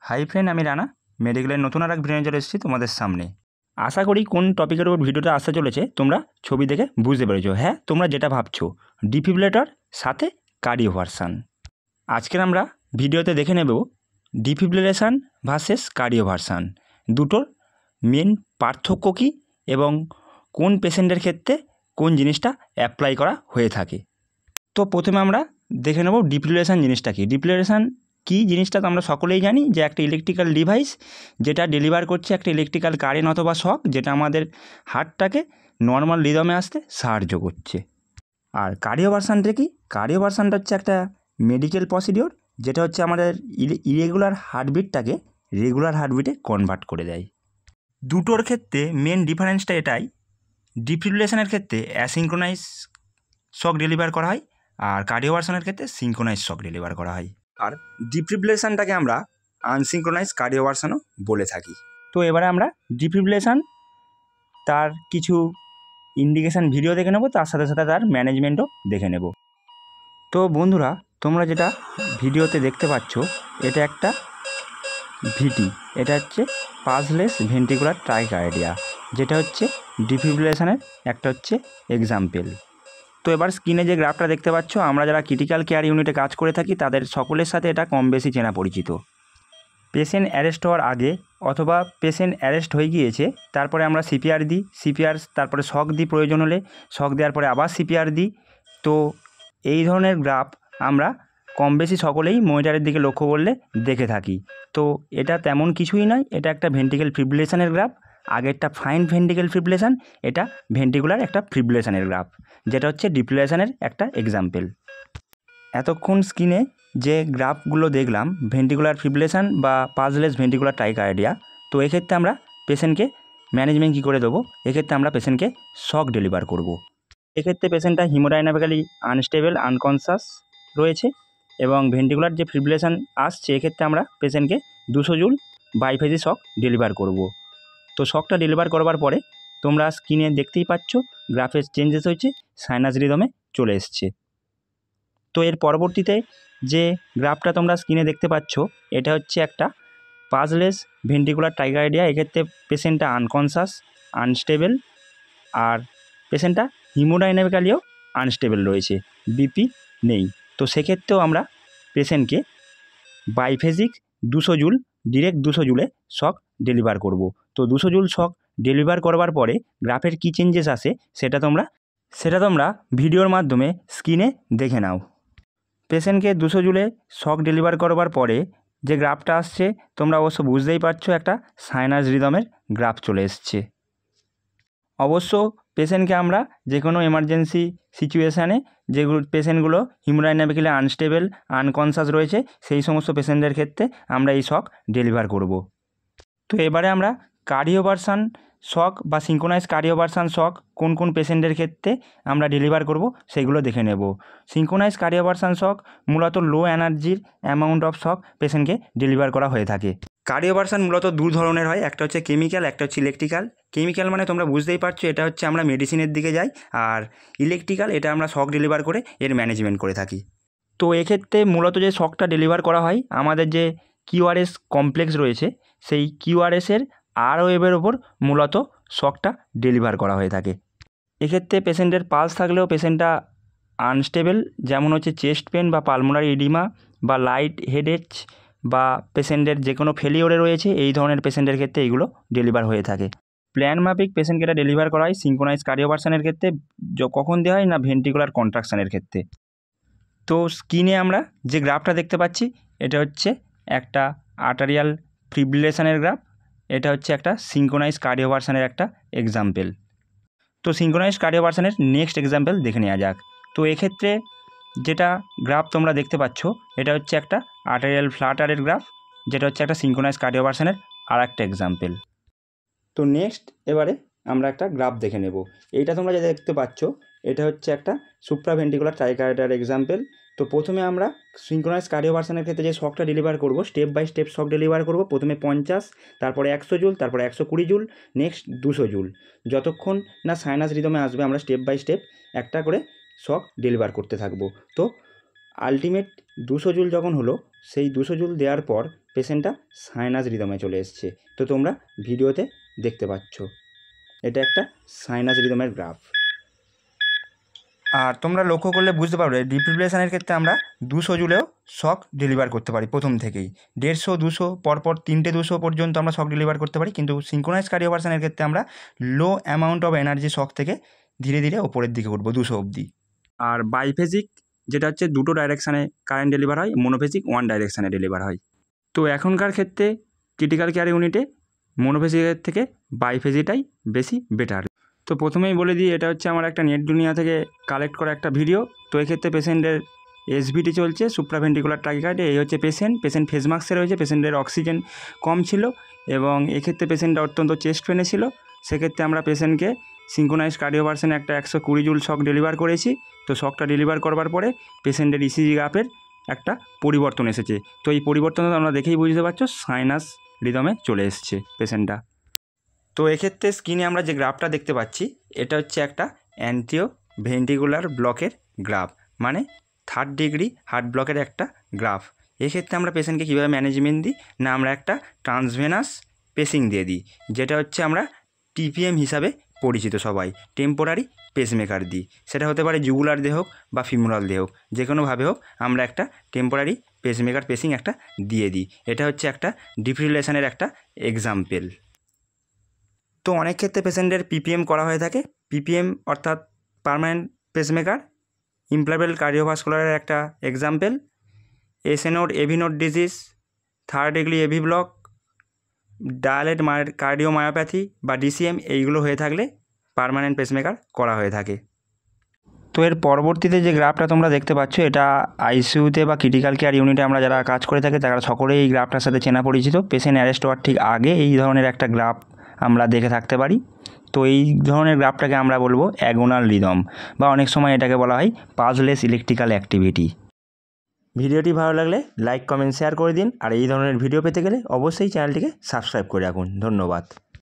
Hi friend, আমি রানা মেডিকেলের নতুন আর এক ভিডিও নিয়ে চলে এসেছি তোমাদের সামনে। আশা করি কোন টপিকের উপর ভিডিওটা আসতে চলেছে তোমরা ছবি দেখে বুঝতে পেরেছো। হ্যাঁ, তোমরা যেটা ভাবছো, ডিফিব্রিলেটর সাথে কার্ডিওভার্সান। আজকের আমরা ভিডিওতে দেখে নেব ডিফিব্রিলেশন ভার্সেস কার্ডিওভার্সান, দুটোর মেন পার্থক্য কী এবং কোন পেশেন্টের ক্ষেত্রে কোন জিনিসটা অ্যাপ্লাই করা হয়ে থাকে। তো প্রথমে আমরা দেখে নেব ডিফিব্রিলেশন জিনিসটা কী। ডিফিব্রিলেশন কী জিনিসটা তো আমরা সকলেই জানি যে একটা ইলেকট্রিক্যাল ডিভাইস যেটা ডেলিভার করছে একটা ইলেকট্রিক্যাল কারেন্ট অথবা শক, যেটা আমাদের হার্টটাকে নর্মাল রিদমে আসতে সাহায্য করছে। আর কার্ডিওভার্সানটা কি? কার্ডিওভার্সানটা হচ্ছে একটা মেডিকেল প্রসিডিওর যেটা হচ্ছে আমাদের ইরেগুলার হার্টবিটটাকে রেগুলার হার্টবিটে কনভার্ট করে দেয়। দুটোর ক্ষেত্রে মেন ডিফারেন্সটা এটাই, ডিফিব্রিলেশনের ক্ষেত্রে অ্যাসিনক্রোনাইজ শক ডেলিভার করা হয় আর কার্ডিওভার্সানের ক্ষেত্রে সিনক্রোনাইজ শক ডেলিভার করা হয়। আর ডিফিব্রিলেশনটাকে আমরা আনসিনক্রোনাইজ কার্ডিওভার্সানও বলে থাকি। তো এবারে আমরা ডিফিব্রিলেশন তার কিছু ইন্ডিকেশান ভিডিও দেখে নেব, তার সাথে সাথে তার ম্যানেজমেন্টও দেখে নেব। তো বন্ধুরা, তোমরা যেটা ভিডিওতে দেখতে পাচ্ছ এটা একটা ভিটি, এটা হচ্ছে পালসলেস ভেন্ট্রিকুলার ট্রাইকার্ডিয়া, যেটা হচ্ছে ডিফিব্রিলেশনের একটা হচ্ছে এক্সাম্পল। তো এবার স্ক্রিনে যে গ্রাফটা দেখতে পাচ্ছ, আমরা যারা ক্রিটিক্যাল কেয়ার ইউনিটে কাজ করে থাকি তাদের সকলের সাথে এটা কম বেশি চেনা পরিচিত। পেশেন্ট অ্যারেস্ট হওয়ার আগে অথবা পেশেন্ট অ্যারেস্ট হয়ে গিয়েছে, তারপরে আমরা সিপিআর দিই, সিপিআর তারপরে শক দিই, প্রয়োজন হলে শক দেওয়ার পরে আবার সিপিআর দিই। তো এই ধরনের গ্রাফ আমরা কম বেশি সকলেই মনিটরের দিকে লক্ষ্য করলে দেখে থাকি। তো এটা তেমন কিছুই নয়, এটা একটা ভেন্ট্রিকেল ফিব্রিলেশনের গ্রাফ। আগেরটা ফাইন ভেন্ট্রিকেল ফিব্রিলেশন, এটা ভেন্ট্রিকুলার একটা ফিব্রিলেশনের গ্রাফ, যেটা হচ্ছে ডিফিব্রিলেশনের একটা এক্সাম্পল। এতক্ষণ স্ক্রিনে যে গ্রাফগুলো দেখলাম ভেন্ট্রিকুলার ফিব্রিলেশন বা পালসলেস ভেন্ট্রিকুলার ট্রাইকার্ডিয়া, তো এক্ষেত্রে আমরা পেশেন্টকে ম্যানেজমেন্ট কী করে দেবো? এক্ষেত্রে আমরা পেশেন্টকে শক ডেলিভার করব। এক্ষেত্রে পেশেন্টটা হিমোডাইনামিক্যালি আনস্টেবল আনকনসাস রয়েছে এবং ভেন্ট্রিকুলার যে ফিব্রিলেশন আসছে, এক্ষেত্রে আমরা পেশেন্টকে 200 জুল বাইফেজি শক ডেলিভার করব। তো শকটা ডেলিভার করবার পরে তোমরা স্ক্রিনে দেখতেই পাচ্ছ গ্রাফের চেঞ্জেস হয়েছে, সাইনাস রিদমে চলে এসছে। তো এর পরবর্তীতে যে গ্রাফটা তোমরা স্ক্রিনে দেখতে পাচ্ছ, এটা হচ্ছে একটা পালসলেস ভেন্ট্রিকুলার ট্রাইকার্ডিয়া। এক্ষেত্রে পেশেন্টটা আনকনসাস, আনস্টেবল, আর পেশেন্টটা হিমোডাইনামিক্যালিও আনস্টেবল রয়েছে, বিপি নেই। তো সেক্ষেত্রেও আমরা পেশেন্টকে বাইফেজিক 200 জুল, ডিরেক্ট 200 জুলে শক ডেলিভার করব। তো 200 জুল শক ডেলিভার করবার পরে গ্রাফের কী চেঞ্জেস আসে সেটা তোমরা ভিডিওর মাধ্যমে স্ক্রিনে দেখে নাও। পেশেন্টকে 200 জুলে শক ডেলিভার করবার পরে যে গ্রাফটা আসছে তোমরা অবশ্য বুঝতেই পারছো, একটা সাইনাস রিদমের গ্রাফ চলে এসছে। অবশ্য পেশেন্টকে আমরা যে কোনো এমার্জেন্সি সিচুয়েশানে যেগুলো পেশেন্টগুলো হিমোডাইনামিক্যালি আনস্টেবল আনকনসাস রয়েছে, সেই সমস্ত পেশেন্টদের ক্ষেত্রে আমরা এই শক ডেলিভার করব। তো এবারে আমরা কার্ডিওভার্সান শক বা সিনক্রোনাইজ কার্ডিওভার্সান শক কোন কোন পেশেন্টের ক্ষেত্রে আমরা ডেলিভার করব সেগুলো দেখে নেব। সিনক্রোনাইজ কার্ডিওভার্সান শক মূলত লো এনার্জির অ্যামাউন্ট অফ শক পেশেন্টকে ডেলিভার করা হয়ে থাকে। কার্ডিওভার্সান মূলত দু ধরনের হয়, একটা হচ্ছে কেমিক্যাল, একটা হচ্ছে ইলেকট্রিক্যাল। কেমিক্যাল মানে তোমরা বুঝতেই পারছো, এটা হচ্ছে আমরা মেডিসিনের দিকে যাই, আর ইলেকট্রিক্যাল এটা আমরা শক ডেলিভার করে এর ম্যানেজমেন্ট করে থাকি। তো এক্ষেত্রে মূলত যে শকটা ডেলিভার করা হয়, আমাদের যে কিউআরএস কমপ্লেক্স রয়েছে সেই কিউআরএসের আর ওয়েভের ওপর মূলত শকটা ডেলিভার করা হয়ে থাকে। এক্ষেত্রে পেশেন্টের পালস থাকলেও পেশেন্টটা আনস্টেবল, যেমন হচ্ছে চেস্ট পেন বা পালমোনারি ইডিমা বা লাইট হেডেক বা পেশেন্টের যে কোনো ফেলিওরে রয়েছে, এই ধরনের পেশেন্টের ক্ষেত্রে এইগুলো ডেলিভার হয়ে থাকে। প্ল্যান মাফিক পেশেন্টকে এটা ডেলিভার করা হয় সিনক্রোনাইজ কার্ডিওভার্সানের ক্ষেত্রে। কখন দেওয়া হয় না, ভেন্ট্রিকুলার কন্ট্রাকশনের ক্ষেত্রে। তো স্ক্রিনে আমরা যে গ্রাফটা দেখতে পাচ্ছি এটা হচ্ছে একটা আর্টারিয়াল ফিব্রিলেশনের গ্রাফ, এটা হচ্ছে একটা সিনক্রোনাইজ কার্ডিওভার্সানের একটা এক্সাম্পল। তো সিনক্রোনাইজ কার্ডিওভার্সানের নেক্সট এক্সাম্পল দেখে নেওয়া যাক। তো এক্ষেত্রে যেটা গ্রাফ তোমরা দেখতে পাচ্ছ এটা হচ্ছে একটা আর্টারিয়াল ফ্লাটারের গ্রাফ, যেটা হচ্ছে একটা সিনক্রোনাইজ কার্ডিওভার্সানের আর একটা এক্সাম্পল। তো নেক্সট এবারে আমরা একটা গ্রাফ দেখে নেব। এইটা তোমরা যেটা দেখতে পাচ্ছ এটা হচ্ছে একটা সুপ্রাভেন্ট্রিকুলার ট্রাইকার্ডিয়ার এক্সাম্পল। তো প্রথমে আমরা সিনক্রোনাইজ কার্ডিওভার্সানের ক্ষেত্রে যে শকটা ডেলিভার করব, step by step shock deliver করব। প্রথমে 50, তারপরে 100 জুল, তারপরে 120 জুল, নেক্সট 200 জুল। যতক্ষণ না সাইনাস রিদমে আসবে আমরা স্টেপ বাই স্টেপ একটা করে শক ডেলিভার করতে থাকবো। তো আলটিমেট 200 জুল যখন হলো, সেই 200 জুল দেওয়ার পর পেশেন্টটা সাইনাস রিদমে চলে এসছে। তো তোমরা ভিডিওতে দেখতে পাচ্ছ, এটা একটা সাইনাস রিদমের গ্রাফ। আর তোমরা লক্ষ্য করলে বুঝতে পারবে ডিফিব্রিলেশনের ক্ষেত্রে আমরা 200 জুলেও শক ডেলিভার করতে পারি প্রথম থেকেই। 150, 200 পরপর 3টে 200 পর্যন্ত আমরা শক ডেলিভার করতে পারি। কিন্তু সিঙ্ক্রোনাইজ কার্ডিওভার্সনের ক্ষেত্রে আমরা লো অ্যামাউন্ট অফ এনার্জি শক থেকে ধীরে ধীরে ওপরের দিকে উঠবো 200 অবধি। আর বাইফেজিক যেটা হচ্ছে 2টো ডাইরেকশানে কারেন্ট ডেলিভার হয়, মনোফেজিক 1 ডাইরেকশানে ডেলিভার হয়। তো এখনকার ক্ষেত্রে ক্রিটিক্যাল কেয়ার ইউনিটে মনোফেজিকের থেকে বাইফেজিটাই বেশি বেটার। তো প্রথমেই বলে দিই, এটা হচ্ছে আমার একটা নেট দুনিয়া থেকে কালেক্ট করা একটা ভিডিও। তো এক্ষেত্রে পেশেন্টের এসভিটি চলছে, সুপ্রাভেন্ট্রিকুলার ট্রাকিকার্ডে। এই হচ্ছে পেশেন্ট ফেস মাস্কে রয়েছে, পেশেন্টের অক্সিজেন কম ছিল এবং এক্ষেত্রে পেশেন্টটা অত্যন্ত চেস্ট পেনে ছিল। সেক্ষেত্রে আমরা পেশেন্টকে সিঙ্ক্রোনাইজ কার্ডিওভার্সনে একটা 120 জুল শক ডেলিভার করেছি। তো শকটা ডেলিভার করবার পরে পেশেন্টের ইসিজি গ্রাফের একটা পরিবর্তন এসেছে। তো এই পরিবর্তনটা আমরা দেখেই বুঝতে পারছো সাইনাস রিদমে চলে এসছে পেশেন্টটা। তো এক্ষেত্রে স্ক্রিনে আমরা যে গ্রাফটা দেখতে পাচ্ছি, এটা হচ্ছে একটা অ্যান্টিও ভেন্ট্রিকুলার ব্লকের গ্রাফ, মানে 3rd ডিগ্রি হার্ট ব্লকের একটা গ্রাফ। এক্ষেত্রে আমরা পেশেন্টকে কীভাবে ম্যানেজমেন্ট দিই না, আমরা একটা ট্রান্সভেনাস পেসিং দিয়ে দিই, যেটা হচ্ছে আমরা টিপিএম হিসাবে পরিচিত সবাই, টেম্পোরারি পেসমেকার দিই। সেটা হতে পারে জুগুলার দিয়ে হোক বা ফিমোরাল দিয়ে হোক, যে কোনোভাবে হোক আমরা একটা টেম্পোরারি পেসমেকার পেসিং একটা দিয়ে দিই। এটা হচ্ছে একটা ডিফিব্রিলেশনের একটা এক্সাম্পল। তো অনেক ক্ষেত্রে পেশেন্টের পিপিএম করা হয়ে থাকে। পিপিএম অর্থাৎ পার্মানেন্ট পেসমেকার, ইমপ্লান্টেবল কার্ডিওভাস্কুলারের একটা example. SA node AV node disease, 3rd degree AV block, dilated cardiomyopathy বা ডিসিএম, এইগুলো হয়ে থাকলে পার্মানেন্ট পেসমেকার করা হয়ে থাকে। তো এর পরবর্তীতে যে গ্রাফটা তোমরা দেখতে পাচ্ছ, এটা আইসিইউতে বা ক্রিটিক্যাল কেয়ার ইউনিটে আমরা যারা কাজ করে থাকি তারা সকলেই এই গ্রাফটার সাথে চেনা পরিচিত। পেশেন্ট অ্যারেস্ট হওয়ার ঠিক আগে এই ধরনের একটা গ্রাফ আমরা দেখে থাকতে পারি। তো এই ধরনের গ্রাফটাকে আমরা বলবো অ্যাগোনাল রিদম, বা অনেক সময় এটাকে বলা হয় পালসলেস ইলেকট্রিক্যাল অ্যাক্টিভিটি। ভিডিওটি ভালো লাগলে লাইক, কমেন্ট, শেয়ার করে দিন। আর এই ধরনের ভিডিও পেতে গেলে অবশ্যই চ্যানেলটিকে সাবস্ক্রাইব করে রাখুন। ধন্যবাদ।